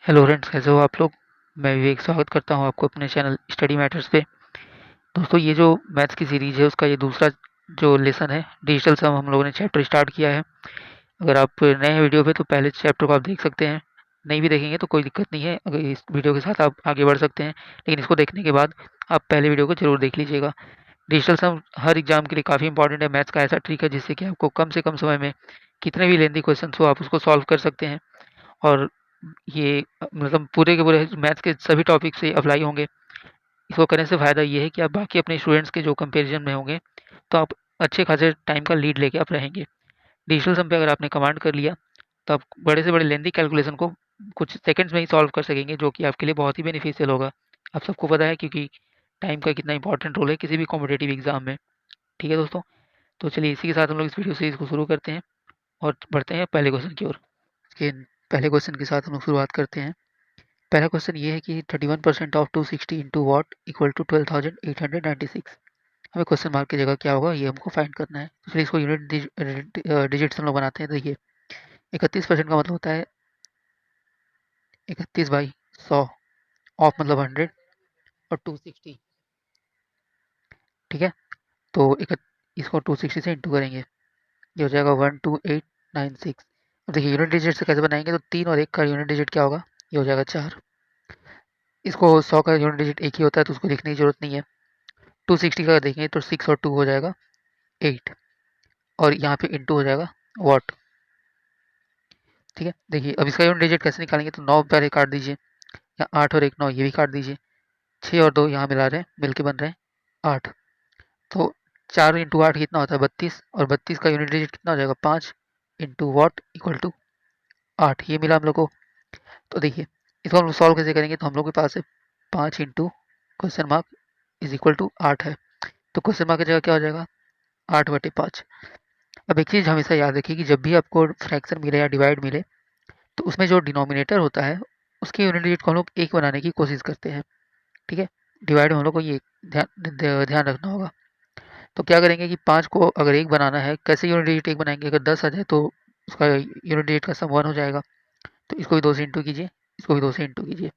Hello friends, कैसे हो आप लोग। मैं विवेक स्वागत करता हूं आपको अपने चैनल स्टडी मैटर्स पे। दोस्तों, ये जो मैथ्स की सीरीज है उसका ये दूसरा जो लेसन है, डिजिटल सम, हम लोगों ने चैप्टर स्टार्ट किया है। अगर आप नए हैं वीडियो पे तो पहले चैप्टर को आप देख सकते हैं। नहीं भी देखेंगे तो कोई दिक्कत नहीं है, अगर इस वीडियो के साथ आप आगे बढ़ सकते हैं। लेकिन इसको देखने के बाद आप पहले वीडियो को जरूर देख लीजिएगा। डिजिटल सम हर एग्जाम के लिए काफ़ी इंपॉर्टेंट है। मैथ्स का ऐसा ट्रिक है जिससे कि आपको कम से कम समय में कितने भी लेंदी क्वेश्चन हो आप उसको सॉल्व कर सकते हैं। और ये मतलब पूरे के पूरे मैथ्स के सभी टॉपिक से अप्लाई होंगे। इसको करने से फ़ायदा ये है कि आप बाकी अपने स्टूडेंट्स के जो कंपैरिजन में होंगे तो आप अच्छे खासे टाइम का लीड लेके आप रहेंगे। डिजिटल सम पे अगर आपने कमांड कर लिया तो आप बड़े से बड़े लेंदी कैलकुलेशन को कुछ सेकंड्स में ही सॉल्व कर सकेंगे, जो कि आपके लिए बहुत ही बेनिफिशियल होगा। आप सबको पता है क्योंकि टाइम का कितना इंपॉर्टेंट रोल है किसी भी कॉम्पिटेटिव एग्जाम में। ठीक है दोस्तों, तो चलिए इसी के साथ हम लोग इस वीडियो सीरीज को शुरू करते हैं और बढ़ते हैं पहले क्वेश्चन की ओर। इसके पहले क्वेश्चन के साथ हम लोग शुरुआत करते हैं। पहला क्वेश्चन ये है कि 31% of 260 into what equal to 12,896। हमें क्वेश्चन मार्क की जगह क्या होगा ये हमको फाइंड करना है। तो चलिए इसको यूनिट डिजिट्स हम लोग बनाते हैं। देखिए 31% का मतलब होता है 31/100, ऑफ मतलब 100 और 260। ठीक है, तो इसको 260 से इंटू करेंगे, ये हो जाएगा 12896। अब देखिए यूनिट डिजिट से कैसे बनाएंगे, तो 3 और 1 का यूनिट डिजिट क्या होगा, ये हो जाएगा 4। इसको 100 का यूनिट डिजिट एक ही होता है तो उसको लिखने की जरूरत नहीं है। 260 का देखेंगे तो 6 और 2 हो जाएगा 8, और यहाँ पे इंटू हो जाएगा वॉट। ठीक है, देखिए अब इसका यूनिट डिजिट कैसे निकालेंगे, तो 9 पहले काट दीजिए, या 8 और 1 9 ये भी काट दीजिए, 6 और 2 यहाँ मिला रहे हैं, मिलके बन रहे हैं 8। तो 4 इंटू 8 कितना होता है 32, और 32 का यूनिट डिजिट कितना हो जाएगा 5 इंटू वॉट इक्वल टू 8, ये मिला हम लोग को। तो देखिए इसको हम लोग सॉल्व कैसे करेंगे, तो हम लोग के पास है 5 into question mark is equal to 8 है, तो क्वेश्चन मार्क की जगह क्या हो जाएगा 8/5। अब एक चीज़ हमेशा याद रखिए कि जब भी आपको फ्रैक्शन मिले या डिवाइड मिले तो उसमें जो डिनोमिनेटर होता है उसके यूनिट डिजिट को हम लोग एक बनाने की कोशिश करते हैं। ठीक है, डिवाइड में हम लोग को ये ध्यान रखना होगा। तो क्या करेंगे कि 5 को अगर एक बनाना है, कैसे यूनिट डिजिट एक बनाएंगे, अगर 10 आ जाए तो उसका यूनिट डिजिट का सम 1 हो जाएगा। तो इसको भी 2 से इंटू कीजिए, इसको भी 2 से इंटू कीजिए,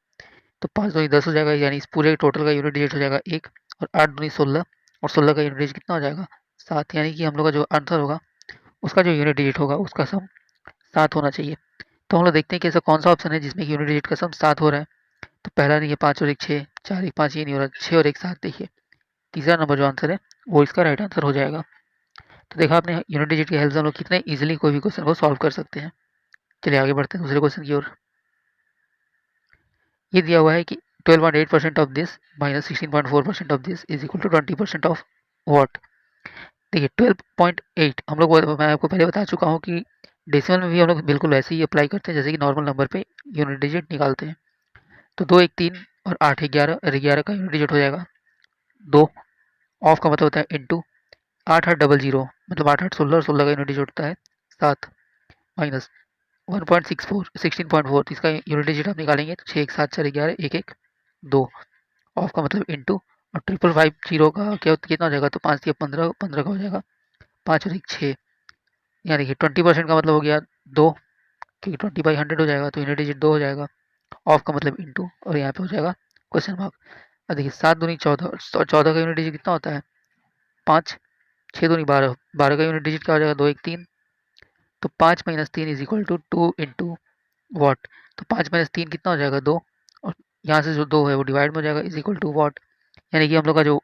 तो 5 दूनी 10 हो जाएगा, यानी इस पूरे टोटल का यूनिट डिजिट हो जाएगा 1, और 8 दूनी 16, और 16 का यूनिट डिजिट कितना हो जाएगा 7, यानी कि हम लोग का जो आंसर होगा उसका जो यूनिट डिजिट होगा उसका सम 7 होना चाहिए। तो हम लोग देखते हैं कि ऐसा कौन सा ऑप्शन है जिसमें यूनिट डिजिट का सम 7 हो रहा है। तो पहला नहीं है 5 और 1 6, 4 1 5 ये नहीं हो रहा, 6 और 1 7। देखिए तीसरा नंबर जो आंसर है वो इसका राइट आंसर हो जाएगा। तो देखा आपने यूनिट डिजिट की हेल्प से हम लोग कितने इजीली कोई भी क्वेश्चन को सॉल्व कर सकते हैं। चलिए आगे बढ़ते हैं दूसरे क्वेश्चन की ओर। ये दिया हुआ है कि 12.8% of this minus 16.4% of this is equal to 20% of what. देखिए 12.8 हम लोग, मैं आपको पहले बता चुका हूँ कि डेसिमल में भी हम लोग बिल्कुल वैसे ही अप्लाई करते हैं जैसे कि नॉर्मल नंबर पे यूनिट डिजिट निकालते हैं। तो 2 1 3 और 8 11, और 11 का यूनिट डिजिट हो जाएगा 2। ऑफ का मतलब होता है इंटू, 8 8 00 मतलब 8 8 16, और 16 का यूनिट डिजिट होता है 7, माइनस 1.64 16.4, इसका यूनिट डिजिट आप निकालेंगे तो 6 1 7 4 11 1 1 2। ऑफ का मतलब इंटू, और 555 का क्या कितना हो जाएगा, तो 5 या 15 15 का हो जाएगा, 5 और 1 6, यहाँ देखिए 20% का मतलब हो गया 2, क्योंकि 20/100 हो जाएगा तो यूनिट डिजिट 2 हो जाएगा। ऑफ का मतलब इंटू, और यहाँ पे हो जाएगा क्वेश्चन मार्क। अब देखिए 7 दूनी 14, 14 का यूनिट डिजिट कितना होता है 5, 6 दूनी 12, 12 का यूनिट डिजिट क्या हो जाएगा 2 1 3। तो 5 minus 3 is equal to 2 into what. तो 5 माइनस 3 कितना हो जाएगा 2, और यहाँ से जो 2 है वो डिवाइड में हो जाएगा इज इक्वल टू वॉट, यानी कि हम लोग का जो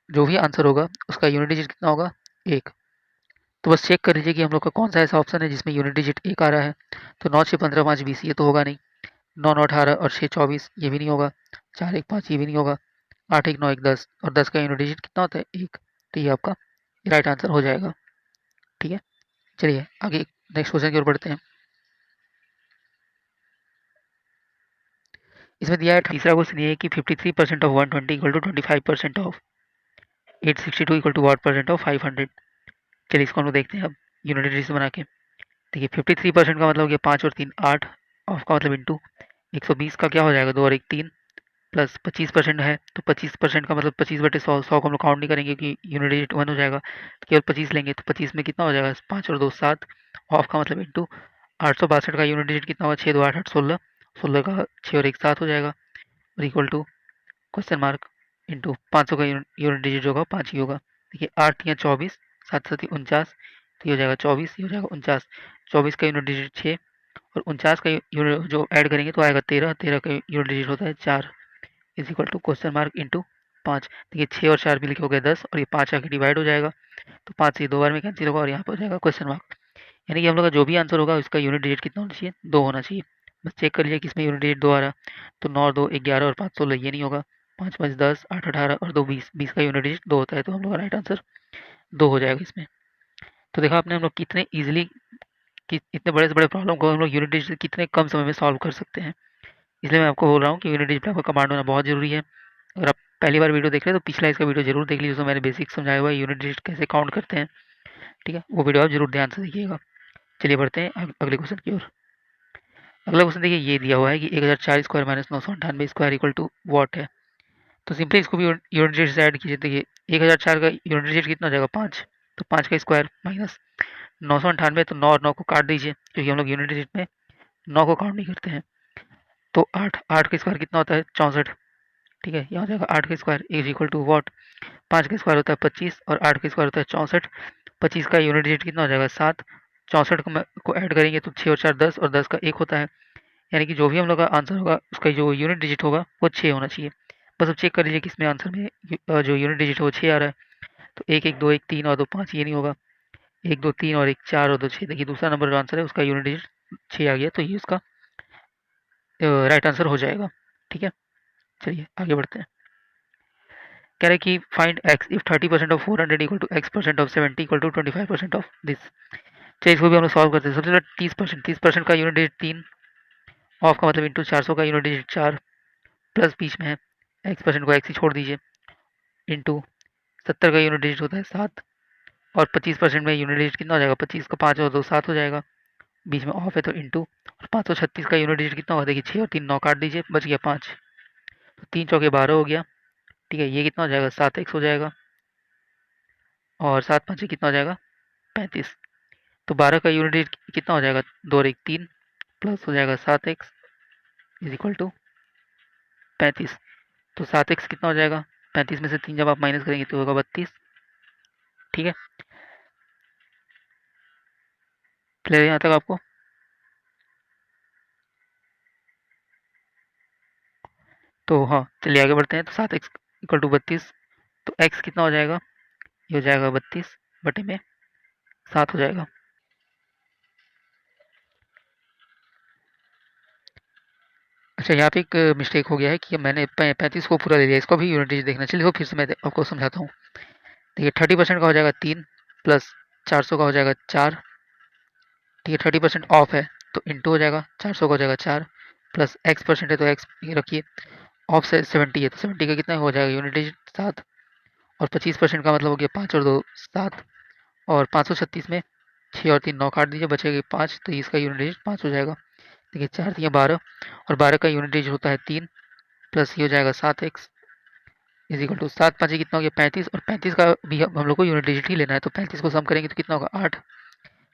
जो भी आंसर होगा उसका यूनिट डिजिट कितना होगा 1। तो बस चेक कर लीजिए कि हम लोग का कौन सा ऐसा ऑप्शन है जिसमें यूनिट डिजिट 1 आ रहा है। तो 9 6 15 5 20 ये तो होगा नहीं, 9 9 18 और 6 24 ये भी नहीं होगा, 4 1 5 ये भी नहीं होगा, 8 1 9 1 10, और 10 का यूनिट डिजिट कितना होता है 1। तो ये आपका राइट आंसर हो जाएगा। ठीक है, चलिए आगे नेक्स्ट क्वेश्चन की ओर बढ़ते हैं। इसमें दिया है तीसरा क्वेश्चन ये है कि 53% of 120 equal to 25% of 862 equal to what percent of 500। चलिए इसको हम लोग देखते हैं अब यूनिट डिजिट बना के। देखिए 53% का मतलब हो गया 5 और 3 8, ऑफ का मतलब इंटू 120 का क्या हो जाएगा 2 और 1 3, प्लस 25% है तो 25% का मतलब 25/100, 100 को हम लोग काउंट नहीं करेंगे क्योंकि यूनिट डिजिट 1 हो जाएगा, तो केवल 25 लेंगे, तो 25 में कितना हो जाएगा 5 और 2 7, ऑफ का मतलब इंटू 862 का यूनिट डिजिट कितना होगा 6 2 8 8 16, 16 का 6 और 1 7 हो जाएगा, और equal to question mark into 500 का यूनिट डिजिट होगा 5 ही होगा। देखिए 8 या 24, 7 7 49, तो ये हो जाएगा 24, ये हो जाएगा 49, 24 का यूनिट डिजिट 6 और 49 का यूनिट जो ऐड करेंगे तो आएगा 13, 13 का यूनिट डिजिट होता है 4, is equal to question mark into 5। देखिए 6 और 4 मिल के हो गया 10, और ये 5 आके डिवाइड हो जाएगा, तो 5 से 2 बार में कैंसिल होगा और यहाँ पर हो जाएगा क्वेश्चन मार्क। यानी कि हम लोग का जो भी आंसर होगा उसका यूनिट डिजिट कितना होना चाहिए, 2 होना चाहिए। बस चेक कर लीजिए किसमें यूनिट डिजिट 2 आ रहा है, तो 9 2 11 और 5 16, ये नहीं होगा। 5 5 10, 8 18 और 2 20, 20 का यूनिट डिजिट 2 होता है, तो हम लोग का राइट आंसर 2 हो जाएगा इसमें। तो देखा आपने हम लोग कितने ईजिली कि इतने बड़े से बड़े प्रॉब्लम को हम लोग यूनिट डिजिट कितने कम समय में सॉल्व कर सकते हैं। इसलिए मैं आपको बोल रहा हूँ कि यूनिट डिजिट आपका कमांड होना बहुत ज़रूरी है। अगर आप पहली बार वीडियो देख रहे हैं तो पिछला इसका वीडियो जरूर देख लीजिए, उसमें मैंने बेसिक समझाया हुआ है यूनिट डिजिट कैसे काउंट करते हैं। ठीक है, वो वीडियो आप जरूर ध्यान से देखिएगा। चलिए बढ़ते हैं अगले क्वेश्चन की ओर। अगला क्वेश्चन देखिए, ये दिया हुआ है कि 1004 square minus 998 square equal to what है। तो सिंपली इसको भी यूनिट डिजिट से ऐड कीजिए। देखिए 1004 का यूनिट डिजिट कितना हो जाएगा 5, तो 5 का स्क्वायर माइनस 998, तो 9 और 9 को काट दीजिए क्योंकि हम लोग यूनिट डिजिट में 9 को काउंट नहीं करते हैं। तो 8, 8 का स्क्वायर कितना होता है 64। ठीक है, यहाँ हो जाएगा 8 का square is equal to what, 5 का स्क्वायर होता है 25 और 8 का स्क्वायर होता है 64। 25 का यूनिट डिजिट कितना हो जाएगा 7, 64 को ऐड करेंगे तो 6 और 4 10 और 10 का 1 होता है। यानी कि जो भी हम लोग का आंसर होगा उसका जो यूनिट डिजिट होगा वो 6 होना चाहिए। बस अब चेक कर लीजिए किसमें आंसर में जो यूनिट डिजिट है वो 6 आ रहा है। तो 1 1 2 1 3 और 2 5, ये नहीं होगा। 1 2 3 और 1 4 और 2 6, देखिए दूसरा नंबर जो आंसर है उसका यूनिट डिजिट 6 आ गया, तो ये उसका राइट आंसर हो जाएगा। ठीक है, चलिए आगे बढ़ते हैं। कह रहे हैं कि find x if 30% of 400 equal to x percent of 70 equal to 25% of this. चलिए इसको भी हम लोग सॉल्व करते हैं। सबसे पहले 30%, 30% का यूनिट डिजिट 3, ऑफ का मतलब इंटू 400 का यूनिट डिजिट 4, प्लस बीच में है एक्स परसेंट को एक्स ही छोड़ दीजिए, इंटू 70 का यूनिट डिजिट होता है 7, और 25% में यूनिट डिजिट कितना हो जाएगा 25 का 5 और 2 7 हो जाएगा, बीच में ऑफ है तो इंटू, और 536 का यूनिट डिजिट कितना होगा, देखिए 6 और 3 9 काट दीजिए, बच गया 5, तो 3 चौके 12 हो गया। ठीक है, ये कितना हो जाएगा 7x हो जाएगा, और 7 5 कितना हो जाएगा 35। तो 12 का यूनिट डिजिट कितना हो जाएगा 2 और 1 3, प्लस हो जाएगा 7x इज इक्वल टू 35। तो 7x कितना हो जाएगा 35 में से 3 जब आप माइनस करेंगे तो होगा 32। ठीक है, क्लियर यहाँ तक आपको। तो हाँ चलिए आगे बढ़ते हैं। तो 7x इक्वल टू 32, तो x कितना हो जाएगा, ये हो जाएगा 32 बटे में 7 हो जाएगा। अच्छा यहाँ पे एक मिस्टेक हो गया है कि मैंने 35 को पूरा ले लिया, इसको भी यूनिट डिजिट देखना। चलिए तो फिर से मैं आपको समझाता हूँ। देखिए 30% का हो जाएगा 3, प्लस 400 का हो जाएगा 4। ठीक है, 30% ऑफ है तो इंटू हो जाएगा, 400 का हो जाएगा 4, प्लस एक्स परसेंट है तो एक्स रखिए, ऑफ से 70 है तो 70 का कितना हो जाएगा यूनिट डिजिट 7, और 25% का मतलब हो गया 5 और 2 7, और 536 में 6 और 3 9 काट दीजिए, बचेगा 5, तो इसका यूनिट डिजिट 5 हो जाएगा। देखिए 4 3 12, और 12 का यूनिट डिजिट होता है 3, प्लस ये हो जाएगा 7x इज इक्वल टू 7 5 कितना हो गया 35, और 35 का भी हम लोग को यूनिट डिजिट ही लेना है, तो 35 को सम करेंगे तो कितना होगा 8।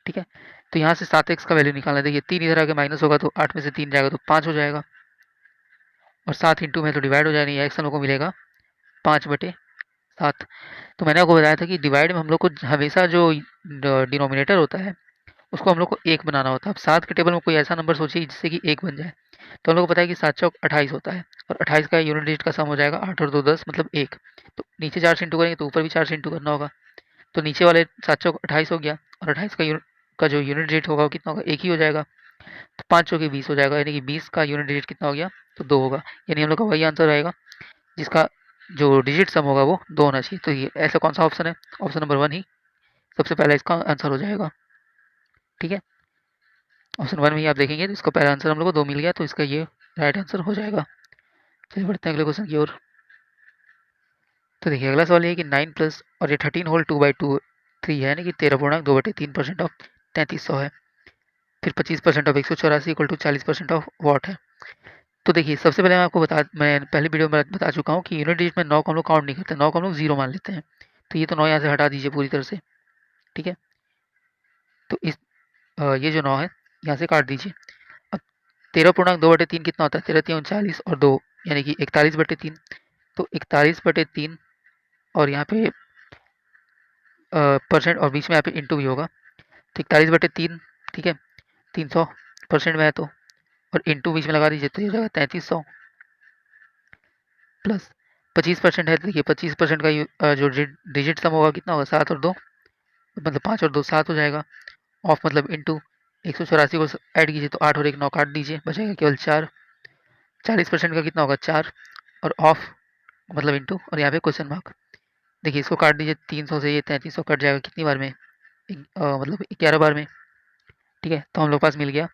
ठीक है, तो यहाँ से 7x का वैल्यू निकालना है। देखिए 3 इधर आके माइनस होगा तो 8 में से 3 जाएगा तो 5 हो जाएगा, और 7 इंटू में तो डिवाइड हो जाएगा, एक्स हम लोग को मिलेगा 5/7। तो मैंने आपको बताया था कि डिवाइड में हम लोग को हमेशा जो डिनोमिनेटर होता है उसको हम लोग को 1 बनाना होता है। अब 7 के टेबल में कोई ऐसा नंबर सोचिए जिससे कि 1 बन जाए। तो हम लोग को पता है कि 7 चौक 28 होता है, और 28 का यूनिट डिजिट का सम हो जाएगा 8 और 2 10 मतलब 1। तो नीचे 4 से इंटू करेंगे तो ऊपर भी 4 से इंटू करना होगा, तो नीचे वाले 7 चौक 28 हो गया, और 28 का जो यूनिट डिजिट होगा वो कितना होगा 1 ही हो जाएगा। तो 5 चौके 20 हो जाएगा, यानी कि 20 का यूनिट डिजिट कितना हो गया तो 2 होगा। यानी हम लोग का वही आंसर रहेगा जिसका जो डिजिट सम होगा वो 2 होना चाहिए। तो ये ऐसा कौन सा ऑप्शन है, ऑप्शन नंबर 1 ही सबसे पहला इसका आंसर हो जाएगा। ठीक है, ऑप्शन 1 में ही आप देखेंगे तो इसका पहला आंसर हम लोग को 2 मिल गया, तो इसका ये राइट आंसर हो जाएगा। चलिए बढ़ते हैं अगले क्वेश्चन की ओर। तो देखिए अगला सवाल ये है कि 9 प्लस और ये 13 होल 2/2 3 है, यानी कि 13.2/3% ऑफ 3300 है। फिर 25% of 184 equal to 40% of what है। तो देखिए सबसे पहले मैं पहले वीडियो में बता चुका हूँ कि यूनिट डिजिट में 9 को हम लोग काउंट नहीं करते, 9 को हम लोग 0 मान लेते हैं। तो ये तो 9 यहाँ से हटा दीजिए पूरी तरह से। ठीक है, तो ये जो 9 है यहाँ से काट दीजिए। अब 13.2/3 कितना होता है? 13×3 = 39 और 2 यानी कि 41/3। तो 41/3 और यहाँ पे परसेंट और बीच में यहाँ पे इंटू भी होगा। तो 41/3, ठीक है, 300% में है तो, और इंटू बीच में लगा दीजिए तो ये हो जाएगा 3300 प्लस 25% है। तो देखिए 25% का जो डिजिट सम होगा कितना होगा? 7 और 2, मतलब 5 और 2 7 हो जाएगा। ऑफ मतलब इंटू 184 को ऐड कीजिए तो 8 और 1 9 काट दीजिए, बचेगा केवल 4। 40% का कितना होगा? 4 और ऑफ मतलब इंटू और यहाँ पे क्वेश्चन मार्क। देखिए इसको काट दीजिए, 300 से ये 3300 कट जाएगा कितनी बार में? मतलब 11 बार में। ठीक है, तो हम लोग पास मिल गया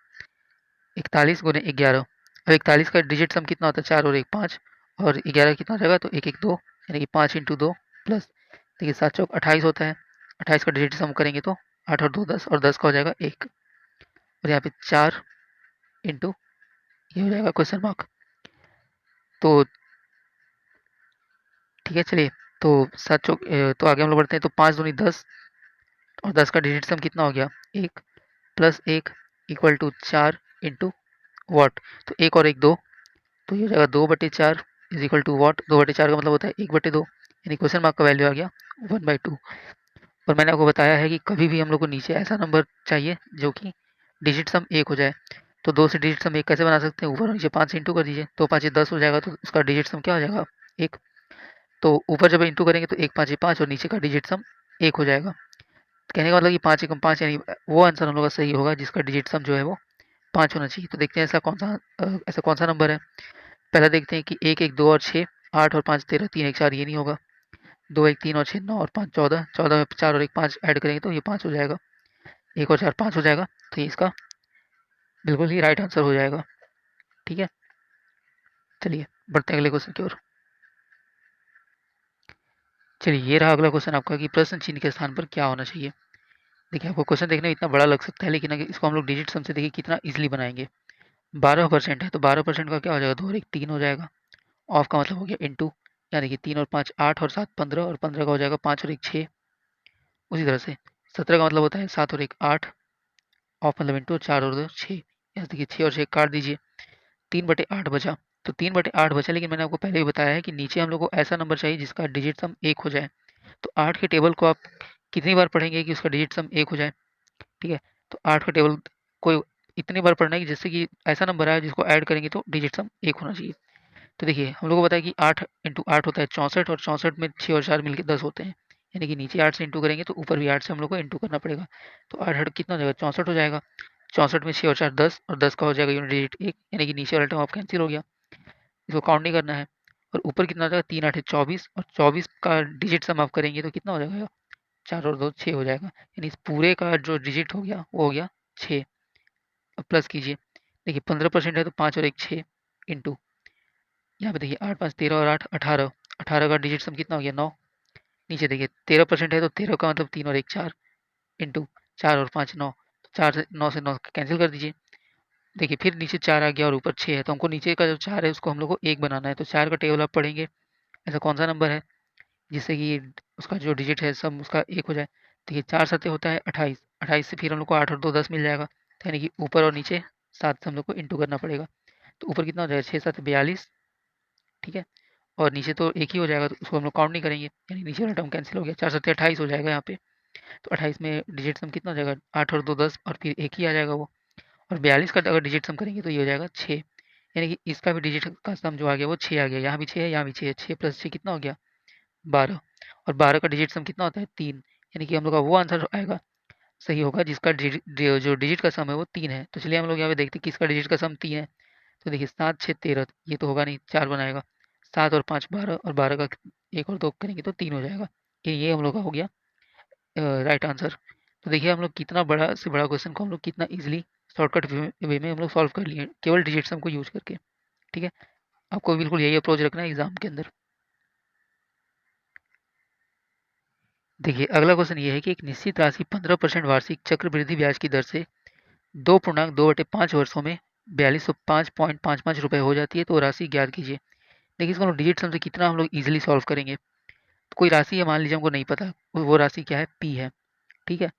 41 गुने 11। अब 41 का डिजिट सम कितना होता है? 4 और 1 5, और 11 कितना हो जाएगा? तो 1 1 2 यानी कि 5 इंटू 2 प्लस, देखिए 7 चौक 28 होता है। 28 का डिजिट सम करेंगे तो 8 और 2 10, और 10 का हो जाएगा 1, और यहाँ पे 4 इंटू ये हो जाएगा क्वेश्चन मार्क। तो ठीक है, चलिए, तो 7 चौक तो आगे हम लोग बढ़ते हैं। तो 5 दूनी 10, और 10 का डिजिट सम कितना हो गया? 1 plus 1 equal to 4 into what. तो 1 और 1 2, तो ये हो जाएगा 2/4 इज इक्वल टू वॉट। 2/4 का मतलब होता है 1/2, यानी क्वेश्चन मार्क का वैल्यू आ गया 1/2। और मैंने आपको बताया है कि कभी भी हम लोग को नीचे ऐसा नंबर चाहिए जो कि डिजिट सम 1 हो जाए। तो 2 से डिजिट सम 1 कैसे बना सकते हैं? ऊपर और नीचे 5 से इंटू कर दीजिए, 2 5 10 हो जाएगा, तो उसका डिजिट सम क्या हो जाएगा? 1। तो ऊपर जब इंटू करेंगे तो 1 5 5 और नीचे का डिजिट सम 1 हो जाएगा। कहने का मतलब कि 5 एकम 5 यानी वो आंसर हम लोग का सही होगा जिसका डिजिट सम जो है वो 5 होना चाहिए। तो देखते हैं ऐसा कौन सा नंबर है। पहला देखते हैं कि 1 1 2 और 6, 8 और 5 13, 3 1 4, ये नहीं होगा। 2 1 3 और 6 9 और 5 14, 14 में 4 और 1 5 ऐड करेंगे तो ये 5 हो जाएगा। 1 और 4 5 हो जाएगा, तो ये इसका बिल्कुल ही राइट आंसर हो जाएगा। ठीक है, चलिए बढ़ते हैं अगले क्वेश्चन की ओर। चलिए, ये रहा अगला क्वेश्चन आपका कि प्रश्न चिन्ह के स्थान पर क्या होना चाहिए। देखिए आपको क्वेश्चन देखने में इतना बड़ा लग सकता है, लेकिन अगर इसको हम लोग डिजिट सम से देखिए कितना इजीली बनाएंगे। 12% है तो 12% का क्या हो जाएगा? 2 और 1 3 हो जाएगा। ऑफ का मतलब हो गया इंटू, यानी कि 3 और 5 8 और 7 15, और 15 का हो जाएगा 5 और 1 6। उसी तरह से 17 का मतलब होता है 7 और 1 8, ऑफ मतलब इंटू, 4 और 2 6। यहाँ देखिए 6 और 6 काट दीजिए, 3/8 बचा। तो 3/8 बचा, लेकिन मैंने आपको पहले ही बताया है कि नीचे हम लोग को ऐसा नंबर चाहिए जिसका डिजिट सम 1 हो जाए। तो 8 के टेबल को आप कितनी बार पढ़ेंगे कि उसका डिजिट सम 1 हो जाए? ठीक है, तो 8 का टेबल को इतनी बार पढ़ना है कि जिससे कि ऐसा नंबर आए जिसको ऐड करेंगे तो डिजिट सम 1 होना चाहिए। तो देखिए हम लोग को पता है कि 8 इंटू 8 होता है 64, और 64 में 6 और 4 मिलकर 10 होते हैं, यानी कि नीचे 8 से इंटू करेंगे तो ऊपर भी 8 से हम लोग को इंटू करना पड़ेगा। तो 8 8 कितना हो जाएगा? 64 हो जाएगा। 64 में 6 और 4 10, और 10 का हो जाएगा यूनिट डिजिट 1, यानी कि नीचे वाला टर्म ऑफ कैंसिल हो गया, इसको काउंट नहीं करना है। और ऊपर कितना हो जाएगा? 3 8 24, और 24 का डिजिट सम आप करेंगे तो कितना हो जाएगा? 4 और 2 6 हो जाएगा, यानी इस पूरे का जो डिजिट हो गया वो हो गया 6। अब प्लस कीजिए, देखिए 15% है तो 5 और 1 6 इंटू, यहाँ पे देखिए 8 5 13 और 8 18, 18 का डिजिट सम कितना हो गया? 9। नीचे देखिए 13% है तो 13 का मतलब 3 और 1 4 इंटू, 4 और 5 9, तो 4 से 9 कैंसिल कर दीजिए। देखिए फिर नीचे 4 आ गया और ऊपर 6 है, तो हमको नीचे का जो 4 है उसको हम लोग को 1 बनाना है। तो 4 का टेबल आप पढ़ेंगे, ऐसा कौन सा नंबर है जिससे कि उसका जो डिजिट है सब उसका 1 हो जाए? देखिए 4 सत्ते होता है 28, 28 से फिर हम लोग को 8 और 2 10 मिल जाएगा, तो यानी कि ऊपर और नीचे 7 से हम लोग को इंटू करना पड़ेगा। तो ऊपर कितना हो जाएगा? 6 7 42, ठीक है, और नीचे तो एक ही हो जाएगा तो उसको हम लोग काउंट नहीं करेंगे, यानी नीचे वाला टर्म कैंसिल हो गया। 4 सत्ते 28 हो जाएगा यहाँ पे। तो 28 में डिजिट सम कितना हो जाएगा? 8 और 2 10, और फिर एक ही आ जाएगा वो। और 42 का अगर डिजिट सम करेंगे तो ये हो जाएगा 6, यानी कि इसका भी डिजिट का सम जो आ गया वो 6 आ गया। यहाँ भी 6 है, यहाँ भी 6 है, 6 प्लस 6 कितना हो गया? 12। और 12 का डिजिट सम कितना होता है? 3, यानी कि हम लोग का वो आंसर आएगा सही होगा जिसका जो डिजिट का सम है वो 3 है। तो चलिए हम लोग यहाँ पे देखते हैं किसका डिजिट का सम 3 है। तो देखिए 7 6 13, ये तो होगा नहीं, 4 बनाएगा। 7 और 5 12, और 12 का 1 और 2 करेंगे तो 3 हो जाएगा। ये हम लोग का हो गया राइट आंसर। तो देखिए हम लोग कितना बड़ा से बड़ा क्वेश्चन को हम लोग कितना इजीली शॉर्टकट वे में हम लोग सॉल्व कर लिए केवल डिजिट सम को यूज करके। ठीक है, आपको बिल्कुल यही अप्रोच रखना है एग्जाम के अंदर। देखिए अगला क्वेश्चन ये है कि एक निश्चित राशि 15% वार्षिक चक्रवृद्धि ब्याज की दर से 2.2/5 वर्षों में 4205.55 रुपए हो जाती है, तो राशि ज्ञात कीजिए। देखिए इसको हम डिजिट सम से कितना हम लोग इजीली सॉल्व करेंगे। तो कोई राशि है, मान लीजिए हमको नहीं पता वो राशि क्या है, पी है, ठीक है,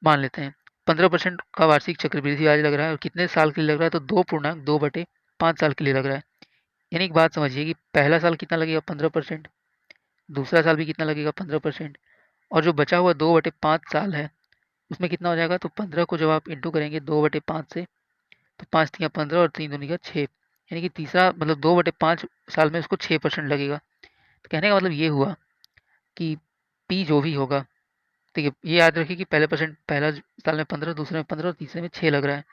मान लेते हैं। 15% का वार्षिक चक्रवृद्धि ब्याज लग रहा है और कितने साल के लिए लग रहा है, तो 2.2/5 साल के लिए लग रहा है। यानी एक बात समझिए कि पहला साल कितना लगेगा 15%, दूसरा साल भी कितना लगेगा 15%, और जो बचा हुआ 2/5 साल है उसमें कितना हो जाएगा, तो 15 को जब आप इंटू करेंगे 2/5 से, तो 5 तिया 15 और 3 दूनी का 6, यानी कि तीसरा मतलब 2/5 साल में उसको 6% लगेगा। तो कहने का मतलब ये हुआ कि पी जो भी होगा, ठीक है, ये याद रखिए कि पहला साल में 15, दूसरे में 15 और तीसरे में 6 लग रहा है।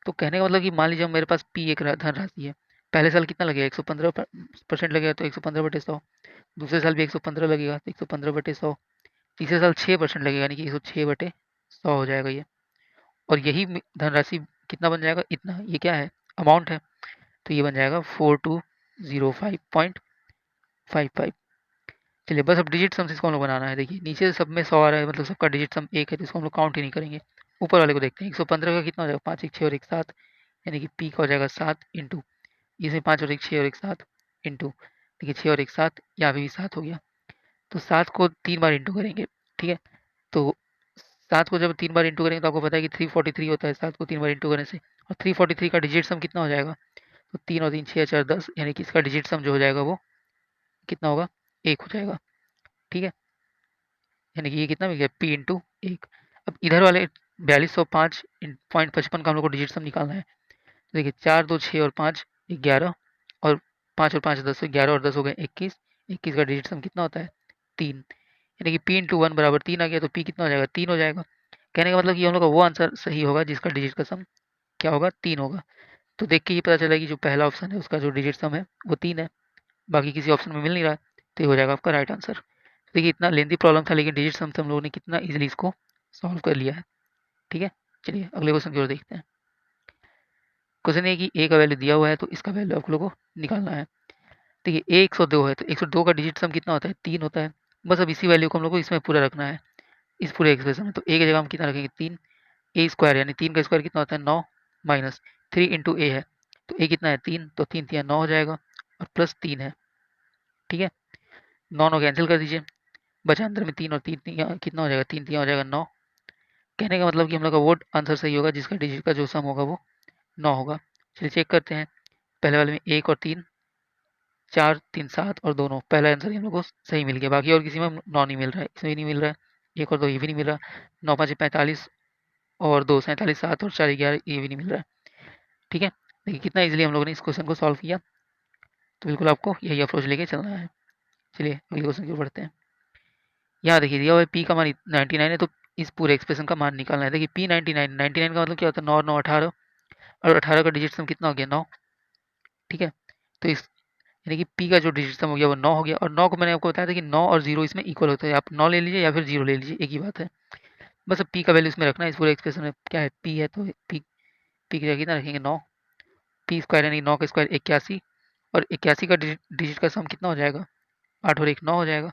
तो कहने का मतलब कि मान लीजिए मेरे पास पी एक धनराशि है, पहले साल कितना लगेगा 115% लगेगा, तो 115/100, दूसरे साल भी 115 लगेगा तो 115/100, तीसरे साल 6% लगेगा, यानी कि 106/100 हो जाएगा ये। और यही धनराशि कितना बन जाएगा, इतना, ये क्या है, अमाउंट है, तो ये बन जाएगा 4205.55। चलिए बस अब डिजिट सम इसको हम लोग बनाना है। देखिए नीचे से सब में 100 आ रहा है, मतलब सबका डिजिट सम एक है, तो इसको हम लोग काउंट ही नहीं करेंगे। ऊपर वाले को देखते हैं, 115 का कितना हो जाएगा, 5 1 6 और 1 7, यानी कि पी का हो जाएगा 7 इंटू, इसमें 5 और 1 6 और 1 7 इंटू, देखिए 6 और 1 7, यहाँ भी 7 हो गया, तो 7 को 3 बार इंटू करेंगे, ठीक है। तो 7 को जब 3 बार इंटू करेंगे तो आपको पता है कि 343 होता है 7 को 3 बार इंटू करने से, और 343 का डिजिट सम कितना हो जाएगा, तो 3 और 3 6 4 10, यानी कि इसका डिजिट सम जो हो जाएगा वो कितना होगा, 1 हो जाएगा, ठीक है। यानी कि ये कितना मिल गया, पी इंटू 1। अब इधर वाले 4205.55 का हम लोग को डिजिट सम निकालना है। तो देखिए 4 2 6 और 5 11, और 5 और 5 10, 11 और 10 हो गए 21, 21 का डिजिट सम कितना होता है, 3, यानी कि पी इंटू 1 बराबर 3 आ गया, तो पी कितना हो जाएगा, 3 हो जाएगा। कहने का मतलब कि हम लोग का वो आंसर सही होगा जिसका डिजिट का सम क्या होगा, 3 होगा। तो देख के ये पता चला कि जो पहला ऑप्शन है उसका जो डिजिट सम है वो 3 है, बाकी किसी ऑप्शन में मिल नहीं रहा है, तो ये हो जाएगा आपका राइट आंसर। देखिए इतना लेंथी प्रॉब्लम था, लेकिन डिजिट सम से हम लोगों ने कितना इजीली इसको सॉल्व कर लिया है, ठीक है। चलिए अगले क्वेश्चन की ओर देखते हैं। क्वेश्चन है कि ए का वैल्यू दिया हुआ है, तो इसका वैल्यू आप लोगों को निकालना है। देखिए ए 102 है, तो 102 का डिजिट सम कितना होता है, 3 होता है। बस अब इसी वैल्यू को हम लोग को इसमें पूरा रखना है, इस पूरे एक्सप्रेशन में। तो ए की जगह हम कितना रखेंगे, 3, ए स्क्वायर, यानी 3 का स्क्वायर कितना होता है 9, माइनस 3 इंटू ए है, तो ए कितना है 3, तो 3 3 9 हो जाएगा, और प्लस 3 है, ठीक है। 9 9 कैंसिल कर दीजिए, बचा अंदर में 3, और 3 3 कितना हो जाएगा, 3 3 हो जाएगा 9। कहने का मतलब कि हम लोग का वो आंसर सही होगा जिसका डिजिट का जो सम होगा वो 9 होगा। चलिए चेक करते हैं। पहले वाले में 1 और 3, 4 3 7 और दोनों, पहला आंसर हम लोग को सही मिल गया, बाकी और किसी में 9 नहीं मिल रहा है, इसमें भी नहीं मिल रहा है, 1 और 2 ये भी नहीं मिल रहा, 9 5 45 और 2 47, 7 और 4 11 ये भी नहीं मिल रहा है, ठीक है। देखिए कितना इजीली हम लोगों ने इस क्वेश्चन को सॉल्व किया। तो बिल्कुल आपको यही अप्रोच लेके चलना है। चलिए अगले क्वेश्चन की ओर बढ़ते हैं। यहाँ देखिए दिया हुआ है पी का मान 99 है, तो इस पूरे एक्सप्रेशन का मान निकालना है। देखिए पी 99 का मतलब क्या होता है, 9 9 18, और 18 का डिजिट सम कितना हो गया, 9, ठीक है। तो इस यानी कि पी का जो डिजिट सम हो गया वो 9 हो गया, और 9 को मैंने आपको बताया था कि 9 और 0 इसमें इक्वल होता है, आप 9 ले लीजिए या फिर 0 ले लीजिए, एक ही बात है। बस अब पी का वैल्यू इसमें रखना है, इस पूरे एक्सप्रेशन में क्या है, पी है, तो पी की जगह कितना रखेंगे, 9, पी स्क्वायर यानी 9 का स्क्वायर 81, और 81 का डिजिट का सम कितना हो जाएगा, 8 और 1 9 हो जाएगा,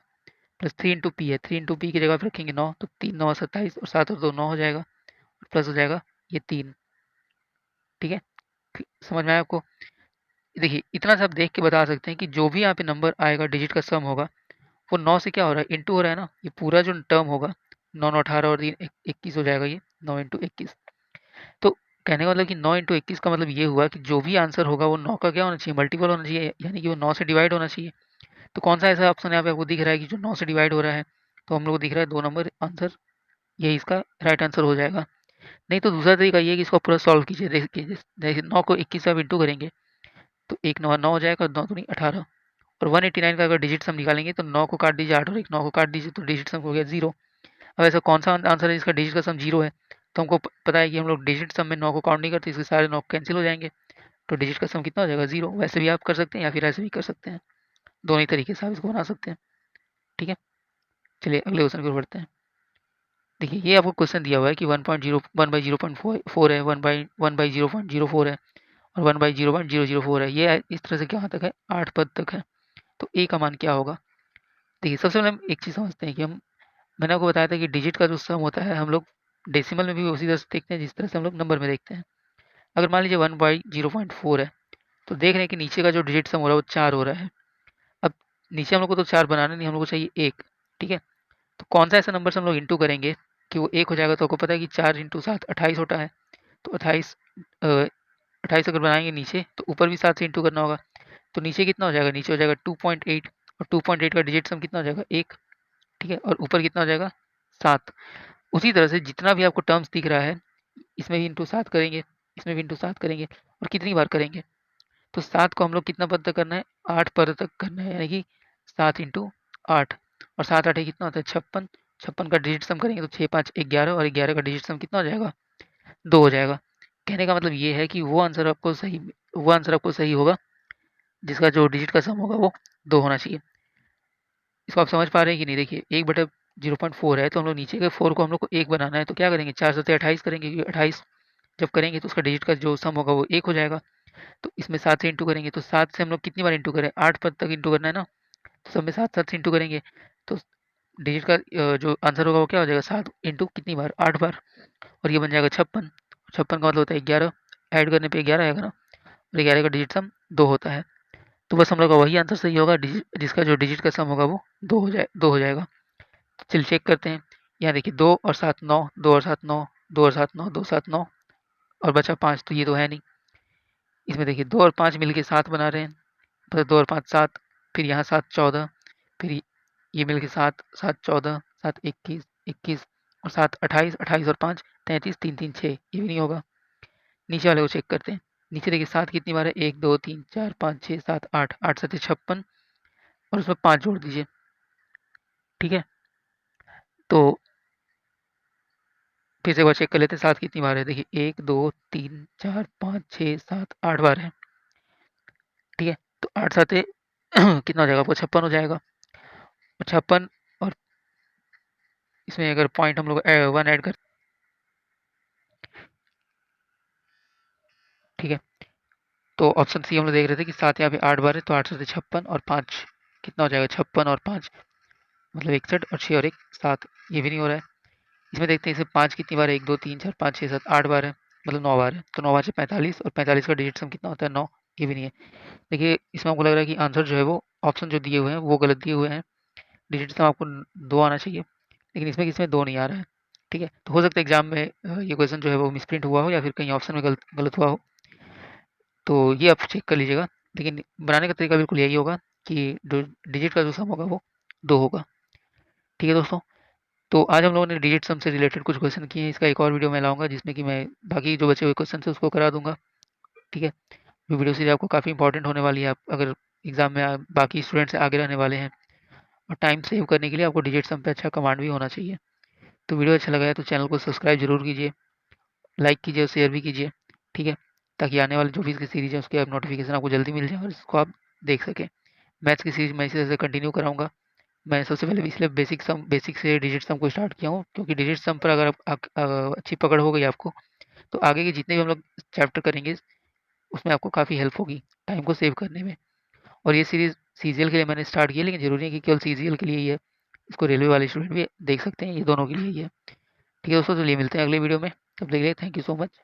प्लस 3 इंटू पी है, 3 इंटू पी की जगह पर रखेंगे 9, तो 3 9 27, और 7 और 2 9 हो जाएगा, और प्लस हो जाएगा ये 3, ठीक है। समझ में आया आपको। देखिए इतना सब देख के बता सकते हैं कि जो भी यहाँ पे नंबर आएगा डिजिट का सम होगा वो 9 से क्या हो रहा है, इंटू हो रहा है ना, ये पूरा जो टर्म होगा 9 9 18 और 3 21 हो जाएगा, ये 9 इंटू 21। तो कहने का मतलब कि 9 इंटू 21 का मतलब ये हुआ कि जो भी आंसर होगा वो 9 का क्या होना चाहिए, मल्टीपल होना चाहिए, यानी कि वो 9 से डिवाइड होना चाहिए। तो कौन सा ऐसा ऑप्शन यहाँ पे आपको दिख रहा है कि जो 9 से डिवाइड हो रहा है, तो हम लोग को दिख रहा है 2 नंबर आंसर, यही इसका राइट आंसर हो जाएगा। नहीं तो दूसरा तरीका ये है कि इसको पूरा सॉल्व कीजिए। देखिए जैसे 9 को 21 से आप इंटू करेंगे तो 1 9 9 हो जाएगा, 9 दूनी 18, और 189 का अगर डिजिट सम निकालेंगे तो 9 को काट दीजिए, 8 और 1 9 को काट दीजिए, तो डिजिट सम हो गया 0। अब ऐसा कौन सा आंसर है जिसका डिजिट का सम 0 है, तो हमको पता है कि हम लोग डिजिट सम में 9 को काउंट नहीं करते, इसके सारे 9 कैंसिल हो जाएंगे, तो डिजिट का सम कितना हो जाएगा, 0। वैसे भी आप कर सकते हैं या फिर ऐसे भी कर सकते हैं, दोनों ही तरीके से आप इसको बना सकते हैं, ठीक है। चलिए अगले क्वेश्चन की ओर बढ़ते हैं। देखिए ये आपको क्वेश्चन दिया हुआ है कि 1/0.4 है, 1/0.04 है, और 1/0.004 है, ये इस तरह से कहाँ तक है, 8 पद तक है। तो ए का मान क्या होगा। देखिए सबसे पहले हम एक चीज़ समझते हैं कि मैंने आपको बताया था कि डिजिट का जो सम होता है हम लोग डेसिमल में भी उसी तरह से देखते हैं जिस तरह से हम लोग नंबर में देखते हैं। अगर मान लीजिए 1/0.4 है, तो देख रहे हैं कि नीचे का जो डिजिट सम हो रहा है वो 4 हो रहा है। अब नीचे हम लोग को तो 4 बनाना नहीं, हम लोग को चाहिए 1, ठीक है। तो कौन सा ऐसा नंबर से हम लोग इंटू करेंगे कि वो 1 हो जाएगा, तो आपको पता है कि 4 इंटू 7 28 होता है। तो 28 अगर बनाएंगे नीचे, तो ऊपर भी 7 से इंटू करना होगा। तो नीचे कितना हो जाएगा, नीचे हो जाएगा 2.8, और 2.8 का डिजिट सम कितना हो जाएगा 1, ठीक है, और ऊपर कितना हो जाएगा 7। उसी तरह से जितना भी आपको टर्म्स दिख रहा है, इसमें भी इंटू 7 करेंगे, इसमें भी इंटू 7 करेंगे, और कितनी बार करेंगे, तो 7 को हम लोग कितना पद तक करना है, 8 पद तक करना है, यानी कि 7 इंटू 8, और 7 8 कितना होता है 56। 56 का डिजिट सम करेंगे तो 6 5 11, और 11 का डिजिट सम कितना हो जाएगा 2 हो जाएगा। कहने का मतलब ये है कि वो आंसर आपको सही होगा जिसका जो डिजिट का सम होगा वो 2 होना चाहिए। इसको आप समझ पा रहे हैं कि नहीं, देखिए 1/0.4 है, तो हम लोग नीचे के 4 को हम लोग को 1 बनाना है, तो क्या करेंगे 4 7 28 करेंगे, क्योंकि 28 जब करेंगे तो उसका डिजिट का जो सम होगा वो 1 हो जाएगा। तो इसमें 7 से इंटू करेंगे, तो 7 से हम लोग कितनी बार इंटू करें, 8 पद तक इंटू करना है ना, तो सब में 7 7 से इंटू करेंगे, तो डिजिट का जो आंसर होगा वो क्या हो जाएगा 7 इंटू कितनी बार 8 बार, और ये बन जाएगा 56। 56 का मतलब होता है 11, ऐड करने पे 11 आएगा ना, और 11 का डिजिट सम 2 होता है। तो बस हम लोग का वही आंसर सही होगा, जिसका जो डिजिट का सम होगा वो 2 हो जाएगा। तो चलिए चेक करते हैं। यहाँ देखिए 2 और 7 9, 2 और 7 9, 2 और 7 9, 2 7 9, और बचा 5, तो ये तो है नहीं। इसमें देखिए 2 और 5 मिलके 7 बना रहे हैं, तो 2 और 5 7, फिर यहाँ 7 14, फिर ये मिलके 7 7 14, 7 21 21, और 7 28, 28 और 5 33, 3 3 6, ये भी नहीं होगा। नीचे वाले को चेक करते हैं। नीचे देखिए 7 कितनी बार है, 1 2 3 4 5 6 7 8, 8 7 56, और उसमें 5 जोड़ दीजिए, ठीक है। तो फिर से एक बार चेक कर लेते हैं 7 कितनी बार है, देखिए 1 2 3 4 5 6 7 8 बार है, ठीक है। तो 8 7 कितना हो जाएगा आपको 56 हो जाएगा, और 56, और इसमें अगर पॉइंट हम लोग 1 ऐड कर, ठीक है। तो ऑप्शन सी हम लोग देख रहे थे कि 7 यहाँ पे 8 बार है, तो 8 7 56, और 5 कितना हो जाएगा 56 और 5 मतलब 61, और 6 और 1 7, ये भी नहीं हो रहा है। इसमें देखते हैं इसमें 5 कितनी बार है, 1 2 3 4 5 6 7 8 बार है, मतलब 9 बार है, तो 9 बार से 45, और 45 का डिजिट सम कितना होता है 9, ये भी नहीं है। देखिए इसमें हमको लग रहा है कि आंसर जो है वो ऑप्शन जो दिए हुए हैं वो गलत दिए हुए हैं, डिजिट सम आपको 2 आना चाहिए, लेकिन इसमें 2 नहीं आ रहा है, ठीक है। तो हो सकता है एग्जाम में ये क्वेश्चन जो है वो मिसप्रिंट हुआ हो, या फिर कहीं ऑप्शन में गलत गलत हुआ हो, तो ये आप चेक कर लीजिएगा। लेकिन बनाने का तरीका बिल्कुल यही होगा कि जो डिजिट का जो सम होगा वो 2 होगा, ठीक है दोस्तों। तो आज हम लोगों ने डिजिट सम से रिलेटेड कुछ क्वेश्चन किए हैं, इसका एक और वीडियो मैं लाऊंगा जिसमें कि मैं बाकी जो बचे हुए क्वेश्चन है उसको करा दूंगा, ठीक है। वो वीडियो सीरीज आपको काफ़ी इंपॉर्टेंट होने वाली है, आप अगर एग्जाम में बाकी स्टूडेंट से आगे रहने वाले हैं, और टाइम सेव करने के लिए आपको डिजिट सम पे अच्छा कमांड भी होना चाहिए। तो वीडियो अच्छा लगा है तो चैनल को सब्सक्राइब जरूर कीजिए, लाइक कीजिए और शेयर भी कीजिए, ठीक है, ताकि आने वाले जो भी इसकी सीरीज है उसके नोटिफिकेशन आपको जल्दी मिल जाए और इसको आप देख सकें। मैथ्स की सीरीज मैं इसी तरह से कंटिन्यू कराऊंगा। मैं सबसे पहले इसलिए बेसिक से डिजिट सम को स्टार्ट किया हूँ, क्योंकि डिजिट सम पर अगर अच्छी पकड़ हो गई आपको, तो आगे के जितने भी हम लोग चैप्टर करेंगे उसमें आपको काफ़ी हेल्प होगी टाइम को सेव करने में। और ये सीरीज़ सीजीएल के लिए मैंने स्टार्ट की है, लेकिन ज़रूरी है कि केवल सीजीएल के लिए ही है, इसको रेलवे वाले स्टूडेंट भी देख सकते हैं, ये दोनों के लिए ही है। ठीक है दोस्तों, चलिए मिलते हैं अगले वीडियो में, तब तक के लिए थैंक यू सो मच।